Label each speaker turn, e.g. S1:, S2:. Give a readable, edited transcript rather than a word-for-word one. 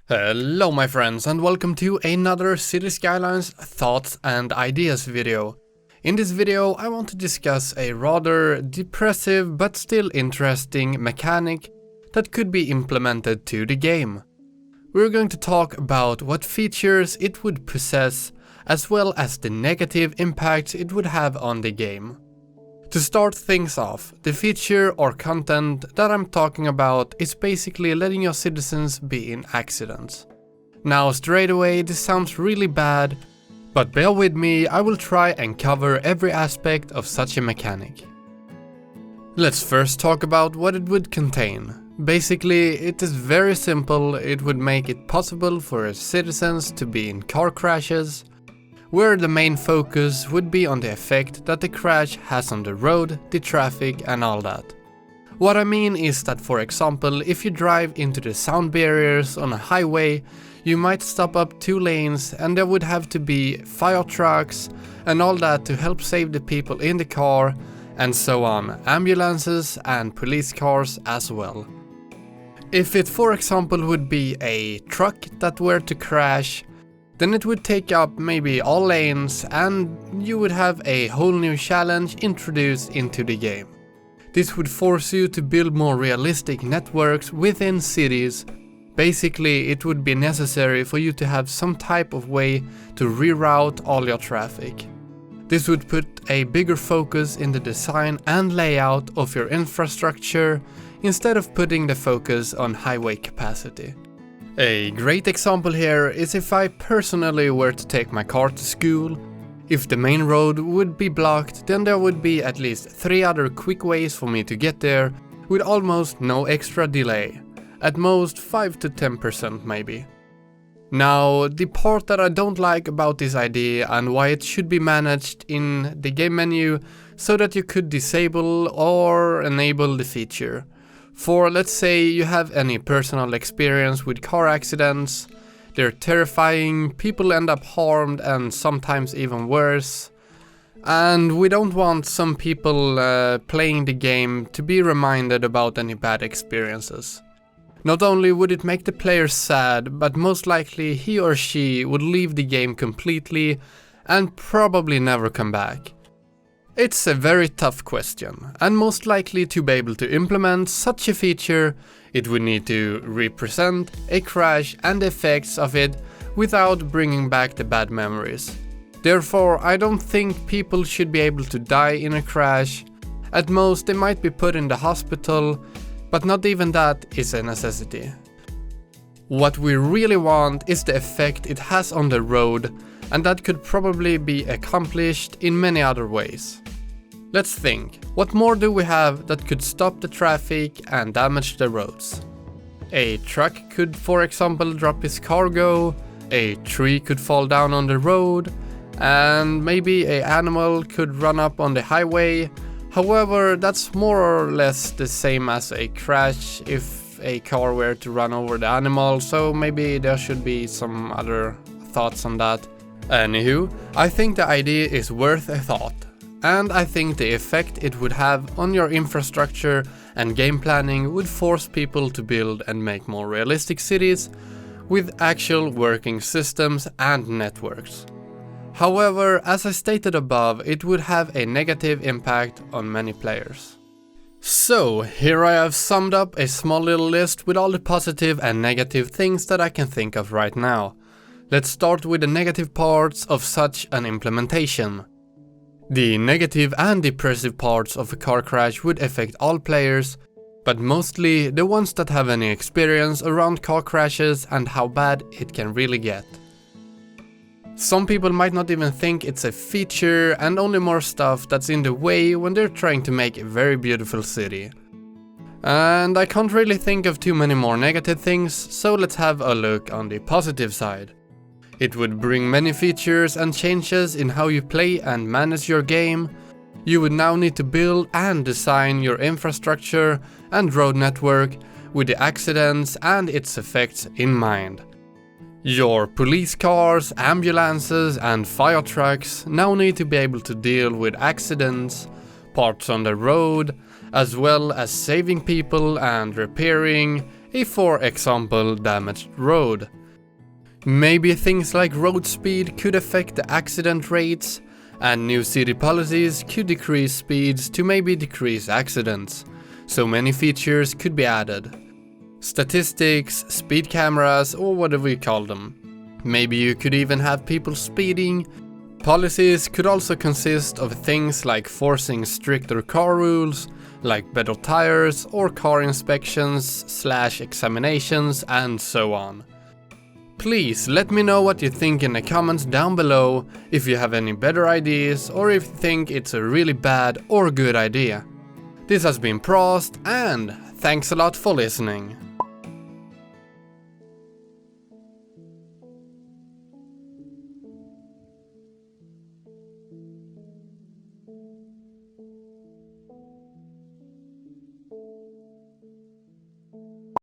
S1: Hello my friends and welcome to another Cities Skylines thoughts and ideas video. In this video I want to discuss a rather depressive but still interesting mechanic that could be implemented to the game. We're going to talk about what features it would possess as well as the negative impacts it would have on the game. To start things off, the feature or content that I'm talking about is basically letting your citizens be in accidents. Now straight away this sounds really bad, but bear with me, I will try and cover every aspect of such a mechanic. Let's first talk about what it would contain. Basically, it is very simple. It would make it possible for citizens to be in car crashes, where the main focus would be on the effect that the crash has on the road, the traffic and all that. What I mean is that, for example, if you drive into the sound barriers on a highway, you might stop up 2 lanes and there would have to be fire trucks and all that to help save the people in the car, and so on, ambulances and police cars as well. If it, for example, would be a truck that were to crash, then it would take up maybe all lanes and you would have a whole new challenge introduced into the game. This would force you to build more realistic networks within cities. Basically, it would be necessary for you to have some type of way to reroute all your traffic. This would put a bigger focus in the design and layout of your infrastructure instead of putting the focus on highway capacity. A great example here is if I personally were to take my car to school. If the main road would be blocked, then there would be at least 3 other quick ways for me to get there with almost no extra delay. At most 5 to 10% maybe. Now, the part that I don't like about this idea and why it should be managed in the game menu so that you could disable or enable the feature. For let's say you have any personal experience with car accidents, they're terrifying, people end up harmed and sometimes even worse. And we don't want some people playing the game to be reminded about any bad experiences. Not only would it make the player sad, but most likely he or she would leave the game completely and probably never come back. It's a very tough question, and most likely to be able to implement such a feature, it would need to represent a crash and the effects of it without bringing back the bad memories. Therefore, I don't think people should be able to die in a crash. At most, they might be put in the hospital, but not even that is a necessity. What we really want is the effect it has on the road, and that could probably be accomplished in many other ways. Let's think, what more do we have that could stop the traffic and damage the roads? A truck could, for example, drop its cargo, a tree could fall down on the road, and maybe an animal could run up on the highway. However, that's more or less the same as a crash if a car were to run over the animal, so maybe there should be some other thoughts on that. Anywho, I think the idea is worth a thought, and I think the effect it would have on your infrastructure and game planning would force people to build and make more realistic cities with actual working systems and networks. However, as I stated above, it would have a negative impact on many players. So, here I have summed up a small little list with all the positive and negative things that I can think of right now. Let's start with the negative parts of such an implementation. The negative and depressive parts of a car crash would affect all players, but mostly the ones that have any experience around car crashes and how bad it can really get. Some people might not even think it's a feature and only more stuff that's in the way when they're trying to make a very beautiful city. And I can't really think of too many more negative things, so let's have a look on the positive side. It would bring many features and changes in how you play and manage your game. You would now need to build and design your infrastructure and road network with the accidents and its effects in mind. Your police cars, ambulances and fire trucks now need to be able to deal with accidents, parts on the road, as well as saving people and repairing a, for example, damaged road. Maybe things like road speed could affect the accident rates, and new city policies could decrease speeds to maybe decrease accidents. So many features could be added. Statistics, speed cameras, or whatever we call them. Maybe you could even have people speeding. Policies could also consist of things like forcing stricter car rules, like better tires or car inspections/examinations and so on. Please let me know what you think in the comments down below, if you have any better ideas or if you think it's a really bad or good idea. This has been Prost, and thanks a lot for listening.